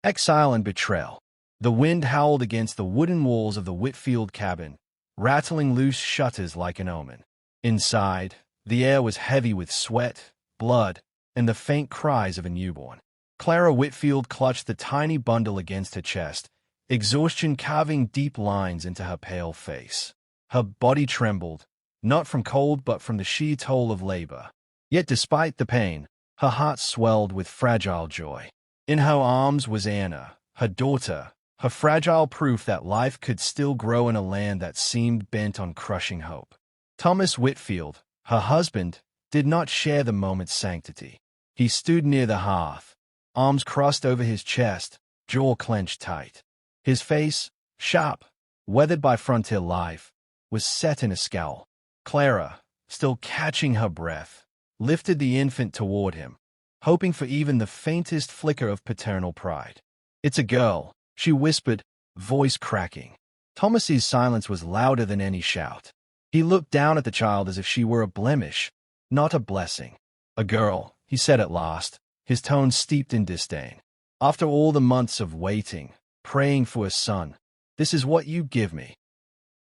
Exile and Betrayal. The wind howled against the wooden walls of the Whitfield cabin, rattling loose shutters like an omen. Inside, the air was heavy with sweat, blood, and the faint cries of a newborn. Clara Whitfield clutched the tiny bundle against her chest, exhaustion carving deep lines into her pale face. Her body trembled, not from cold but from the sheer toll of labor. Yet despite the pain, her heart swelled with fragile joy. In her arms was Anna, her daughter, her fragile proof that life could still grow in a land that seemed bent on crushing hope. Thomas Whitfield, her husband, did not share the moment's sanctity. He stood near the hearth, arms crossed over his chest, jaw clenched tight. His face, sharp, weathered by frontier life, was set in a scowl. Clara, still catching her breath, lifted the infant toward him, hoping for even the faintest flicker of paternal pride. "It's a girl," she whispered, voice cracking. Thomas's silence was louder than any shout. He looked down at the child as if she were a blemish, not a blessing. "A girl," he said at last, his tone steeped in disdain. "After all the months of waiting, praying for a son, this is what you give me."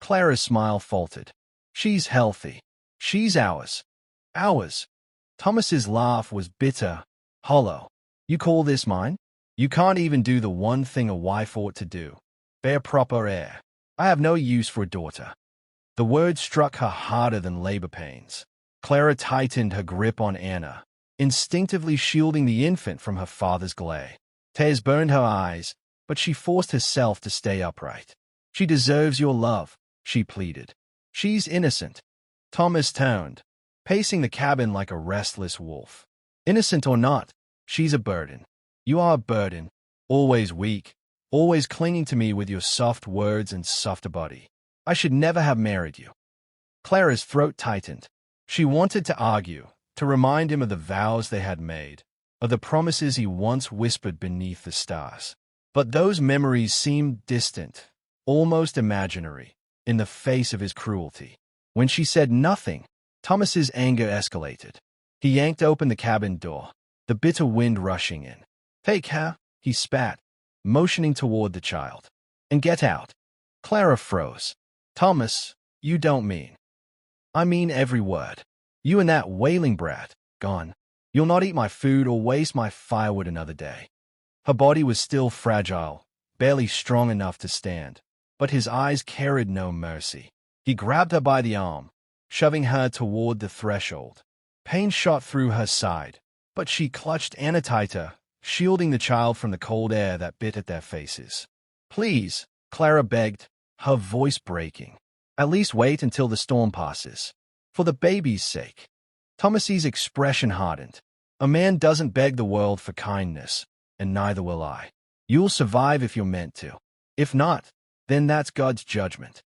Clara's smile faltered. "She's healthy. She's ours. Ours." Thomas's laugh was bitter, hollow. "You call this mine? You can't even do the one thing a wife ought to do. Bear proper heir. I have no use for a daughter." The words struck her harder than labor pains. Clara tightened her grip on Anna, instinctively shielding the infant from her father's glare. Tears burned her eyes, but she forced herself to stay upright. "She deserves your love," she pleaded. "She's innocent." Thomas turned, pacing the cabin like a restless wolf. "Innocent or not, she's a burden. You are a burden, always weak, always clinging to me with your soft words and softer body. I should never have married you." Clara's throat tightened. She wanted to argue, to remind him of the vows they had made, of the promises he once whispered beneath the stars. But those memories seemed distant, almost imaginary, in the face of his cruelty. When she said nothing, Thomas's anger escalated. He yanked open the cabin door, the bitter wind rushing in. "Take her," he spat, motioning toward the child. "And get out." Clara froze. "Thomas, you don't mean—" "I mean every word. You and that wailing brat, gone. You'll not eat my food or waste my firewood another day." Her body was still fragile, barely strong enough to stand, but his eyes carried no mercy. He grabbed her by the arm, shoving her toward the threshold. Pain shot through her side, but she clutched Anna tighter, shielding the child from the cold air that bit at their faces. "Please," Clara begged, her voice breaking. "At least wait until the storm passes. For the baby's sake." Thomas's expression hardened. "A man doesn't beg the world for kindness, and neither will I. You'll survive if you're meant to. If not, then that's God's judgment."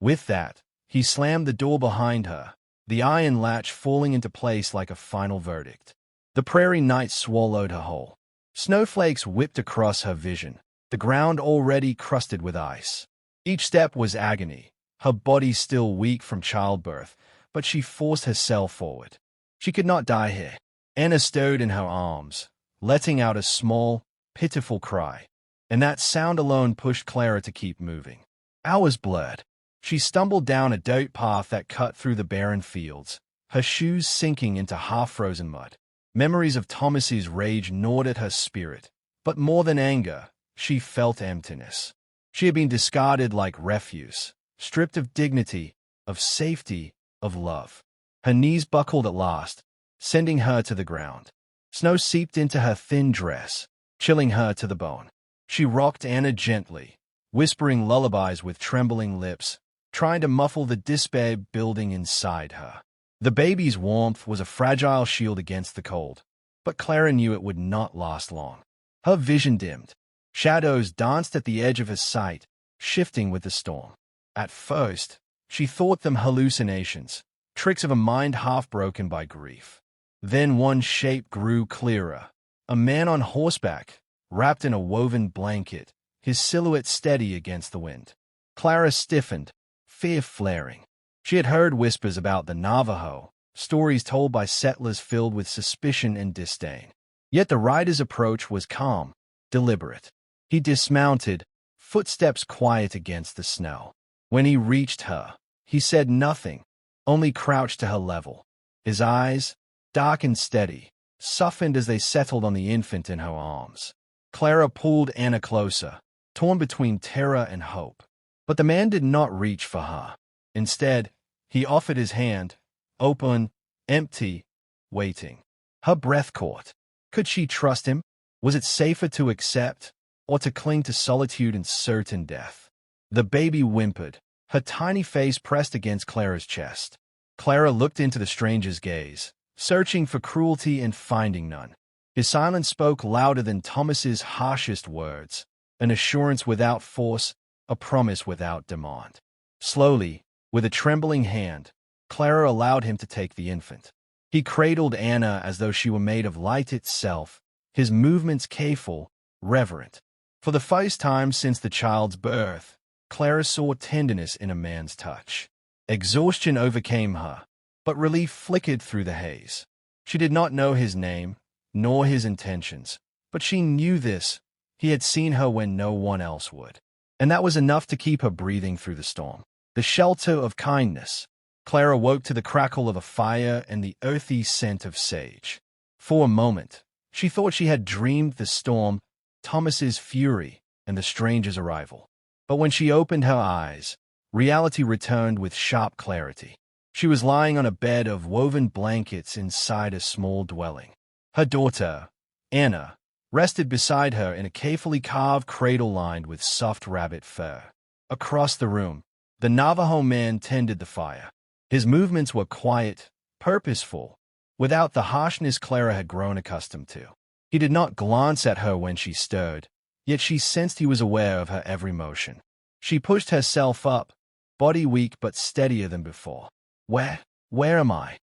With that, he slammed the door behind her, the iron latch falling into place like a final verdict. The prairie night swallowed her whole. Snowflakes whipped across her vision, the ground already crusted with ice. Each step was agony, her body still weak from childbirth, but she forced herself forward. She could not die here. Anna stirred in her arms, letting out a small, pitiful cry, and that sound alone pushed Clara to keep moving. Hours blurred. She stumbled down a dirt path that cut through the barren fields, her shoes sinking into half-frozen mud. Memories of Thomas's rage gnawed at her spirit, but more than anger, she felt emptiness. She had been discarded like refuse, stripped of dignity, of safety, of love. Her knees buckled at last, sending her to the ground. Snow seeped into her thin dress, chilling her to the bone. She rocked Anna gently, whispering lullabies with trembling lips, trying to muffle the despair building inside her. The baby's warmth was a fragile shield against the cold, but Clara knew it would not last long. Her vision dimmed. Shadows danced at the edge of her sight, shifting with the storm. At first, she thought them hallucinations, tricks of a mind half broken by grief. Then one shape grew clearer. A man on horseback, wrapped in a woven blanket, his silhouette steady against the wind. Clara stiffened, fear flaring. She had heard whispers about the Navajo, stories told by settlers filled with suspicion and disdain. Yet the rider's approach was calm, deliberate. He dismounted, footsteps quiet against the snow. When he reached her, he said nothing, only crouched to her level. His eyes, dark and steady, softened as they settled on the infant in her arms. Clara pulled Anna closer, torn between terror and hope. But the man did not reach for her. Instead, he offered his hand, open, empty, waiting. Her breath caught. Could she trust him? Was it safer to accept, or to cling to solitude and certain death? The baby whimpered, her tiny face pressed against Clara's chest. Clara looked into the stranger's gaze, searching for cruelty and finding none. His silence spoke louder than Thomas's harshest words, an assurance without force, a promise without demand. Slowly, with a trembling hand, Clara allowed him to take the infant. He cradled Anna as though she were made of light itself, his movements careful, reverent. For the first time since the child's birth, Clara saw tenderness in a man's touch. Exhaustion overcame her, but relief flickered through the haze. She did not know his name, nor his intentions, but she knew this: he had seen her when no one else would. And that was enough to keep her breathing through the storm. The shelter of kindness. Clara woke to the crackle of a fire and the earthy scent of sage. For a moment, she thought she had dreamed the storm, Thomas's fury, and the stranger's arrival. But when she opened her eyes, reality returned with sharp clarity. She was lying on a bed of woven blankets inside a small dwelling. Her daughter, Anna, rested beside her in a carefully carved cradle lined with soft rabbit fur. Across the room, the Navajo man tended the fire. His movements were quiet, purposeful, without the harshness Clara had grown accustomed to. He did not glance at her when she stirred, yet she sensed he was aware of her every motion. She pushed herself up, body weak but steadier than before. Where am I?"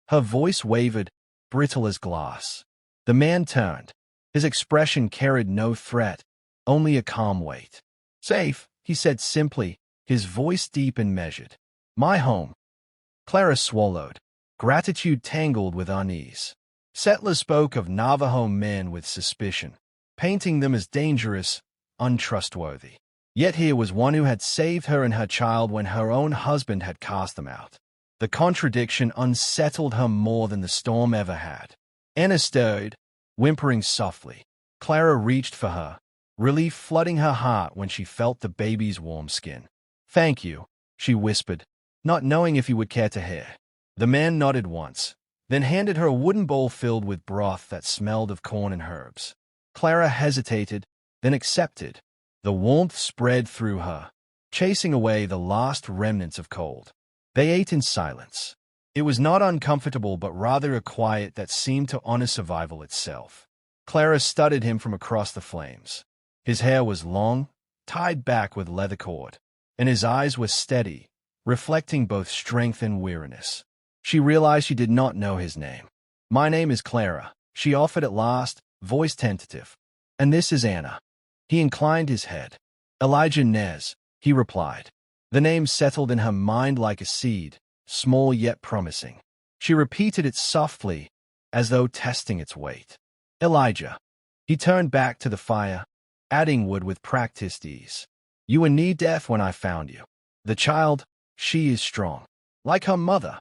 Her voice wavered, brittle as glass. The man turned. His expression carried no threat, only a calm weight. "Safe," he said simply, his voice deep and measured. "My home." Clara swallowed, gratitude tangled with unease. Settlers spoke of Navajo men with suspicion, painting them as dangerous, untrustworthy. Yet here was one who had saved her and her child when her own husband had cast them out. The contradiction unsettled her more than the storm ever had. Anna stirred, whimpering softly. Clara reached for her, relief flooding her heart when she felt the baby's warm skin. "Thank you," she whispered, not knowing if he would care to hear. The man nodded once, then handed her a wooden bowl filled with broth that smelled of corn and herbs. Clara hesitated, then accepted. The warmth spread through her, chasing away the last remnants of cold. They ate in silence. It was not uncomfortable, but rather a quiet that seemed to honor survival itself. Clara studied him from across the flames. His hair was long, tied back with leather cord, and his eyes were steady, reflecting both strength and weariness. She realized she did not know his name. "My name is Clara," she offered at last, voice tentative. "And this is Anna." He inclined his head. "Elijah Nez," he replied. The name settled in her mind like a seed, small yet promising. She repeated it softly, as though testing its weight. "Elijah." He turned back to the fire, adding wood with practiced ease. "You were knee-deaf when I found you. The child, she is strong. Like her mother."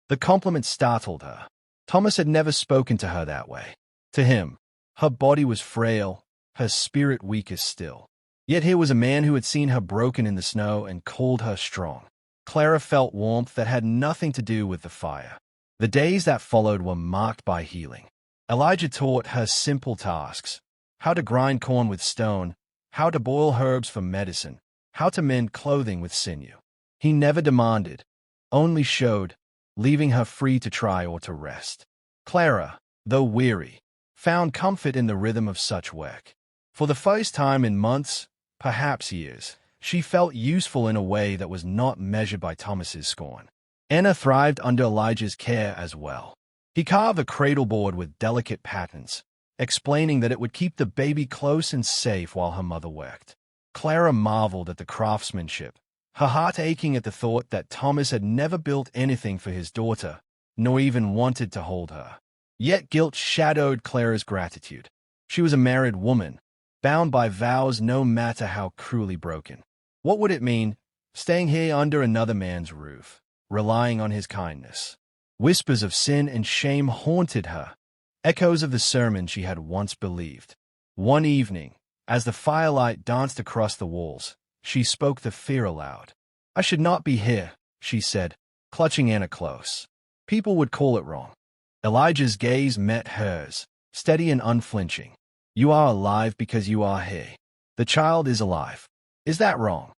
The compliment startled her. Thomas had never spoken to her that way. To him, her body was frail, her spirit weak as still. Yet here was a man who had seen her broken in the snow and called her strong. Clara felt warmth that had nothing to do with the fire. The days that followed were marked by healing. Elijah taught her simple tasks: how to grind corn with stone, how to boil herbs for medicine, how to mend clothing with sinew. He never demanded, only showed, leaving her free to try or to rest. Clara, though weary, found comfort in the rhythm of such work. For the first time in months, perhaps years, she felt useful in a way that was not measured by Thomas's scorn. Anna thrived under Elijah's care as well. He carved a cradle board with delicate patterns, explaining that it would keep the baby close and safe while her mother worked. Clara marveled at the craftsmanship, her heart aching at the thought that Thomas had never built anything for his daughter, nor even wanted to hold her. Yet guilt shadowed Clara's gratitude. She was a married woman. bound by vows no matter how cruelly broken. What would it mean, staying here under another man's roof, relying on his kindness? Whispers of sin and shame haunted her, echoes of the sermon she had once believed. One evening, as the firelight danced across the walls, she spoke the fear aloud. "I should not be here," she said, clutching Anna close. "People would call it wrong." Elijah's gaze met hers, steady and unflinching. "You are alive because you are here. The child is alive. Is that wrong?"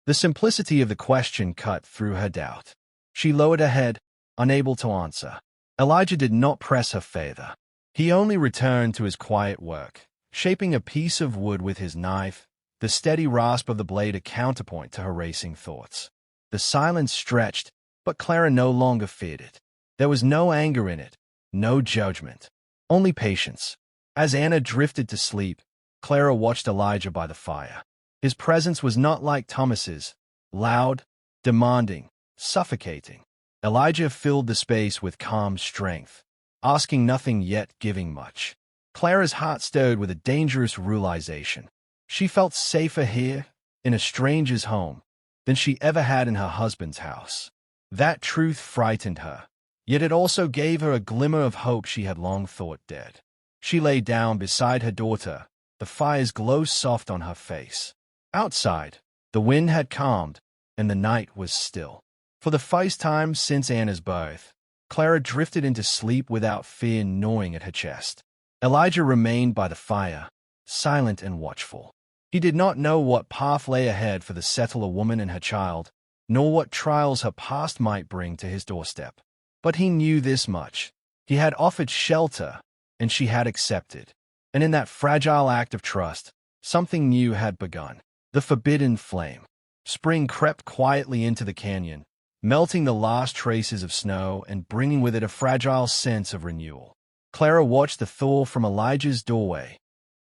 The simplicity of the question cut through her doubt. She lowered her head, unable to answer. Elijah did not press her further. He only returned to his quiet work, shaping a piece of wood with his knife, the steady rasp of the blade a counterpoint to her racing thoughts. The silence stretched, but Clara no longer feared it. There was no anger in it, no judgment, only patience. As Anna drifted to sleep, Clara watched Elijah by the fire. His presence was not like Thomas's, loud, demanding, suffocating. Elijah filled the space with calm strength, asking nothing yet giving much. Clara's heart stirred with a dangerous realization. She felt safer here, in a stranger's home, than she ever had in her husband's house. That truth frightened her, yet it also gave her a glimmer of hope she had long thought dead. She lay down beside her daughter, the fire's glow soft on her face. Outside, the wind had calmed, and the night was still. For the first time since Anna's birth, Clara drifted into sleep without fear gnawing at her chest. Elijah remained by the fire, silent and watchful. He did not know what path lay ahead for the settler woman and her child, nor what trials her past might bring to his doorstep. But he knew this much. He had offered shelter, and she had accepted. And in that fragile act of trust, something new had begun. The forbidden flame. Spring crept quietly into the canyon, melting the last traces of snow and bringing with it a fragile sense of renewal. Clara watched the thaw from Elijah's doorway,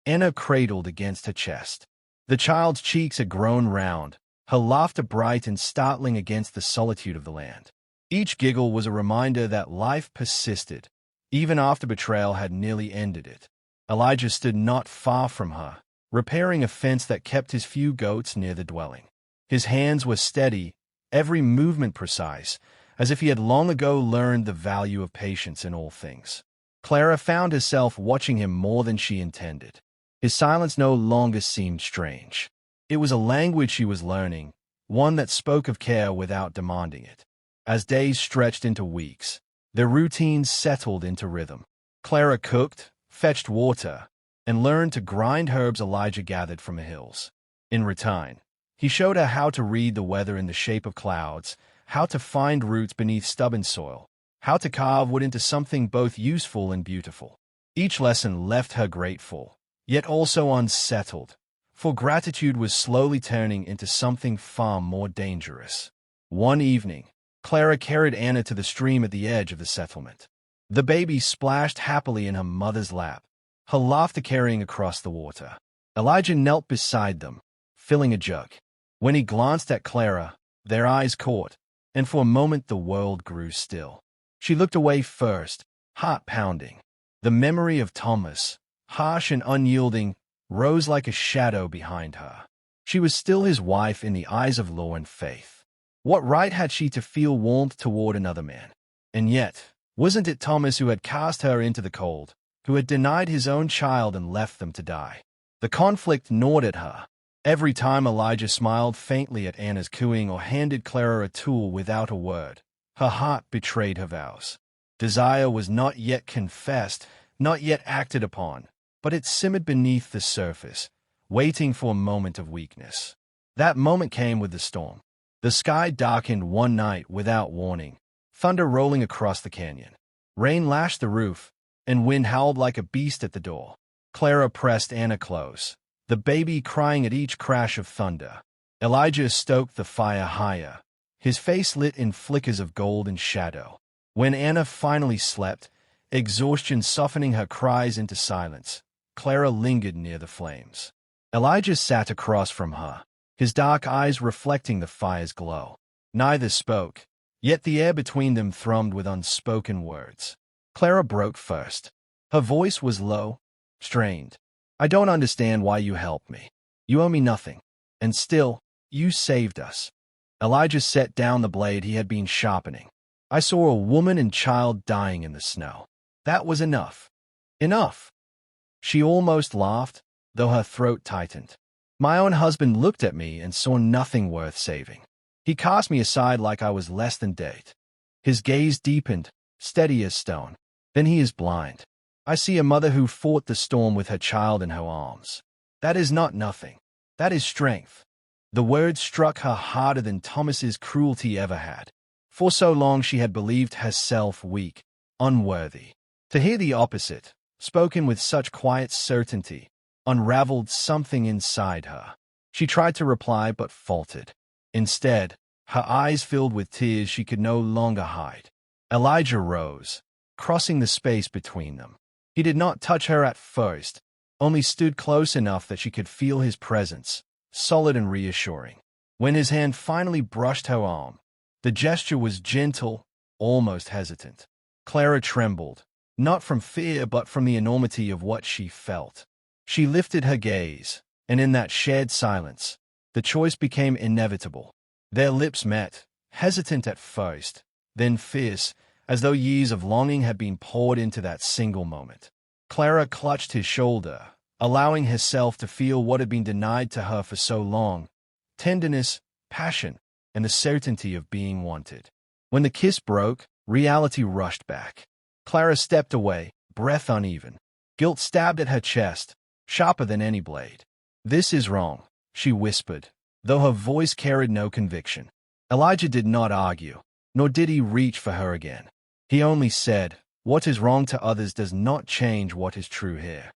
Anna cradled against her chest. The child's cheeks had grown round, her laughter bright and startling against the solitude of the land. Each giggle was a reminder that life persisted, even after betrayal had nearly ended it. Elijah stood not far from her, repairing a fence that kept his few goats near the dwelling. His hands were steady, every movement precise, as if he had long ago learned the value of patience in all things. Clara found herself watching him more than she intended. His silence no longer seemed strange. It was a language she was learning, one that spoke of care without demanding it. As days stretched into weeks, their routines settled into rhythm. Clara cooked, fetched water, and learned to grind herbs Elijah gathered from the hills. In return, he showed her how to read the weather in the shape of clouds, how to find roots beneath stubborn soil, how to carve wood into something both useful and beautiful. Each lesson left her grateful, yet also unsettled, for gratitude was slowly turning into something far more dangerous. One evening, Clara carried Anna to the stream at the edge of the settlement. The baby splashed happily in her mother's lap, her laughter carrying across the water. Elijah knelt beside them, filling a jug. When he glanced at Clara, their eyes caught, and for a moment the world grew still. She looked away first, heart pounding. The memory of Thomas, harsh and unyielding, rose like a shadow behind her. She was still his wife in the eyes of law and faith. What right had she to feel warmth toward another man? And yet, wasn't it Thomas who had cast her into the cold, who had denied his own child and left them to die? The conflict gnawed at her. Every time Elijah smiled faintly at Anna's cooing or handed Clara a tool without a word, her heart betrayed her vows. Desire was not yet confessed, not yet acted upon, but it simmered beneath the surface, waiting for a moment of weakness. That moment came with the storm. The sky darkened one night without warning, thunder rolling across the canyon. Rain lashed the roof, and wind howled like a beast at the door. Clara pressed Anna close, the baby crying at each crash of thunder. Elijah stoked the fire higher, his face lit in flickers of gold and shadow. When Anna finally slept, exhaustion softening her cries into silence, Clara lingered near the flames. Elijah sat across from her, his dark eyes reflecting the fire's glow. Neither spoke, yet the air between them thrummed with unspoken words. Clara broke first. Her voice was low, strained. I don't understand why you helped me. You owe me nothing. And still, you saved us. Elijah set down the blade he had been sharpening. I saw a woman and child dying in the snow. That was enough. Enough. She almost laughed, though her throat tightened. My own husband looked at me and saw nothing worth saving. He cast me aside like I was less than dead. His gaze deepened, steady as stone. Then he is blind. I see a mother who fought the storm with her child in her arms. That is not nothing. That is strength. The words struck her harder than Thomas's cruelty ever had. For so long she had believed herself weak, unworthy. To hear the opposite, spoken with such quiet certainty, unraveled something inside her. She tried to reply but faltered. Instead, her eyes filled with tears she could no longer hide. Elijah rose, crossing the space between them. He did not touch her at first, only stood close enough that she could feel his presence, solid and reassuring. When his hand finally brushed her arm, the gesture was gentle, almost hesitant. Clara trembled, not from fear but from the enormity of what she felt. She lifted her gaze, and in that shared silence, the choice became inevitable. Their lips met, hesitant at first, then fierce, as though years of longing had been poured into that single moment. Clara clutched his shoulder, allowing herself to feel what had been denied to her for so long: tenderness, passion, and the certainty of being wanted. When the kiss broke, reality rushed back. Clara stepped away, breath uneven. Guilt stabbed at her chest, sharper than any blade. "This is wrong," she whispered, though her voice carried no conviction. Elijah did not argue, nor did he reach for her again. He only said, "What is wrong to others does not change what is true here."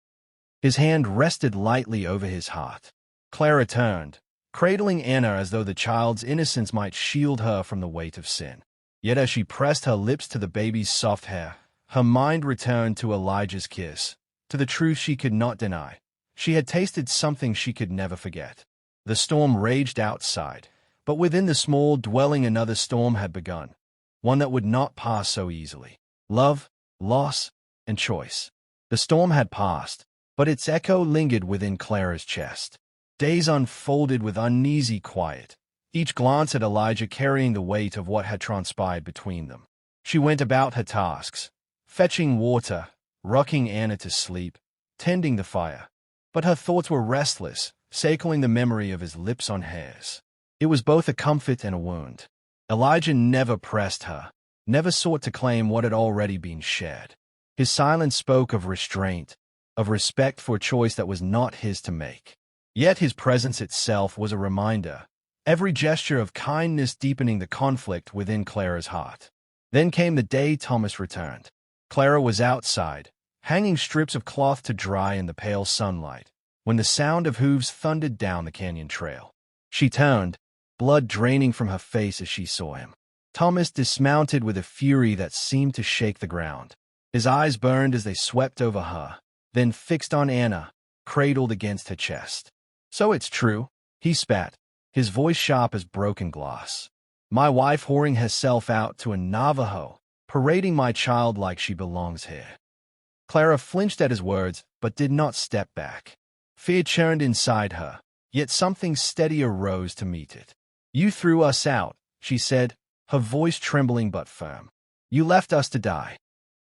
His hand rested lightly over his heart. Clara turned, cradling Anna as though the child's innocence might shield her from the weight of sin. Yet as she pressed her lips to the baby's soft hair, her mind returned to Elijah's kiss, to the truth she could not deny. She had tasted something she could never forget. The storm raged outside, but within the small dwelling another storm had begun, one that would not pass so easily. Love, loss, and choice. The storm had passed, but its echo lingered within Clara's chest. Days unfolded with uneasy quiet, each glance at Elijah carrying the weight of what had transpired between them. She went about her tasks, fetching water, rocking Anna to sleep, tending the fire. But her thoughts were restless, circling the memory of his lips on hers. It was both a comfort and a wound. Elijah never pressed her, never sought to claim what had already been shared. His silence spoke of restraint, of respect for a choice that was not his to make. Yet his presence itself was a reminder, every gesture of kindness deepening the conflict within Clara's heart. Then came the day Thomas returned. Clara was outside, hanging strips of cloth to dry in the pale sunlight, when the sound of hooves thundered down the canyon trail. She turned, blood draining from her face as she saw him. Thomas dismounted with a fury that seemed to shake the ground. His eyes burned as they swept over her, then fixed on Anna, cradled against her chest. "So it's true," he spat, his voice sharp as broken glass. "My wife whoring herself out to a Navajo, parading my child like she belongs here." Clara flinched at his words, but did not step back. Fear churned inside her, yet something steadier rose to meet it. "You threw us out," she said, her voice trembling but firm. "You left us to die."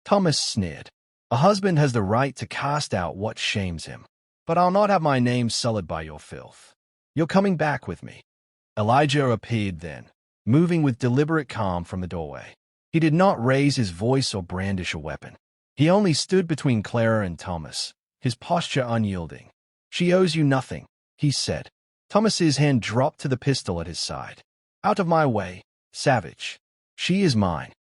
Thomas sneered. "A husband has the right to cast out what shames him. But I'll not have my name sullied by your filth. You're coming back with me." Elijah appeared then, moving with deliberate calm from the doorway. He did not raise his voice or brandish a weapon. He only stood between Clara and Thomas, his posture unyielding. "She owes you nothing," he said. Thomas's hand dropped to the pistol at his side. "Out of my way, savage. She is mine."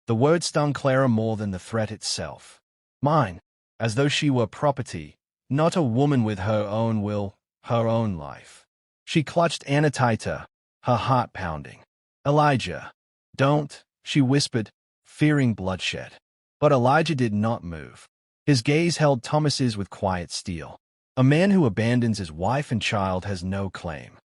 The word stung Clara more than the threat itself. Mine, as though she were property, not a woman with her own will, her own life. She clutched Anna tighter, her heart pounding. "Elijah, don't," she whispered, fearing bloodshed. But Elijah did not move. His gaze held Thomas's with quiet steel. A man who abandons his wife and child has no claim.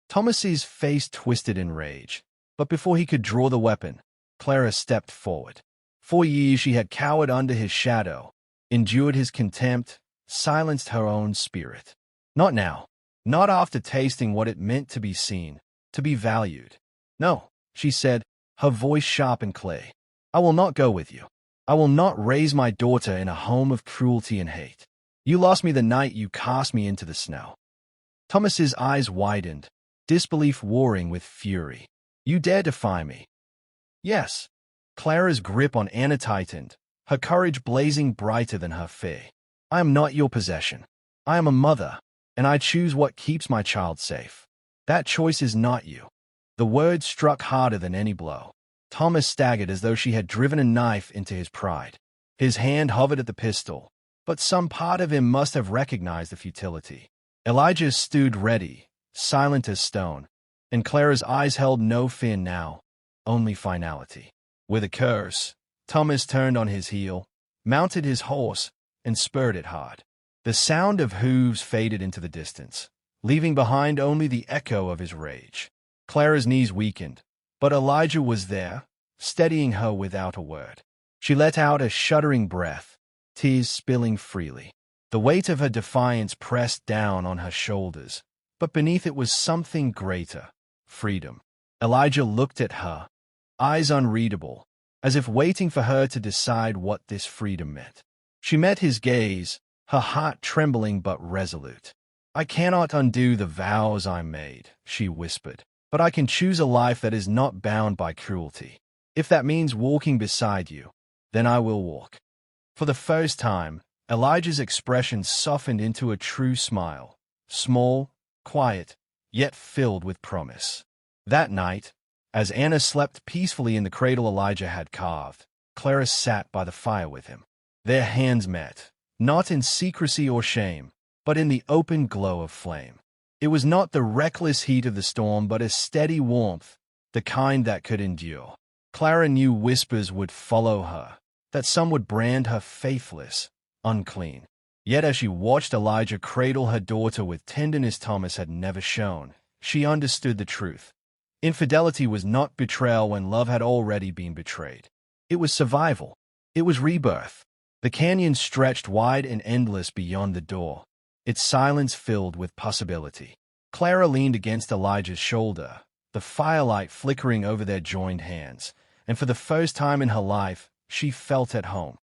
Thomas's face twisted in rage, but before he could draw the weapon, Clara stepped forward. For years she had cowered under his shadow, endured his contempt, silenced her own spirit. Not now. Not after tasting what it meant to be seen, to be valued. No, she said, her voice sharp and clear. I will not go with you. I will not raise my daughter in a home of cruelty and hate. You lost me the night you cast me into the snow. Thomas's eyes widened, disbelief warring with fury. You dare defy me? Yes. Clara's grip on Anna tightened, her courage blazing brighter than her fear. I am not your possession. I am a mother, and I choose what keeps my child safe. That choice is not you. The words struck harder than any blow. Thomas staggered as though she had driven a knife into his pride. His hand hovered at the pistol, but some part of him must have recognized the futility. Elijah stood ready, silent as stone, and Clara's eyes held no fear now, only finality. With a curse, Thomas turned on his heel, mounted his horse, and spurred it hard. The sound of hooves faded into the distance, leaving behind only the echo of his rage. Clara's knees weakened, but Elijah was there, steadying her without a word. She let out a shuddering breath, tears spilling freely. The weight of her defiance pressed down on her shoulders, but beneath it was something greater, freedom. Elijah looked at her, eyes unreadable, as if waiting for her to decide what this freedom meant. She met his gaze, her heart trembling but resolute. I cannot undo the vows I made, she whispered, but I can choose a life that is not bound by cruelty. If that means walking beside you, then I will walk. For the first time, Elijah's expression softened into a true smile, small, quiet, yet filled with promise. That night, as Anna slept peacefully in the cradle Elijah had carved, Clara sat by the fire with him. Their hands met, not in secrecy or shame, but in the open glow of flame. It was not the reckless heat of the storm, but a steady warmth, the kind that could endure. Clara knew whispers would follow her, that some would brand her faithless, unclean. Yet as she watched Elijah cradle her daughter with tenderness Thomas had never shown, she understood the truth. Infidelity was not betrayal when love had already been betrayed. It was survival. It was rebirth. The canyon stretched wide and endless beyond the door, its silence filled with possibility. Clara leaned against Elijah's shoulder, the firelight flickering over their joined hands, and for the first time in her life, she felt at home.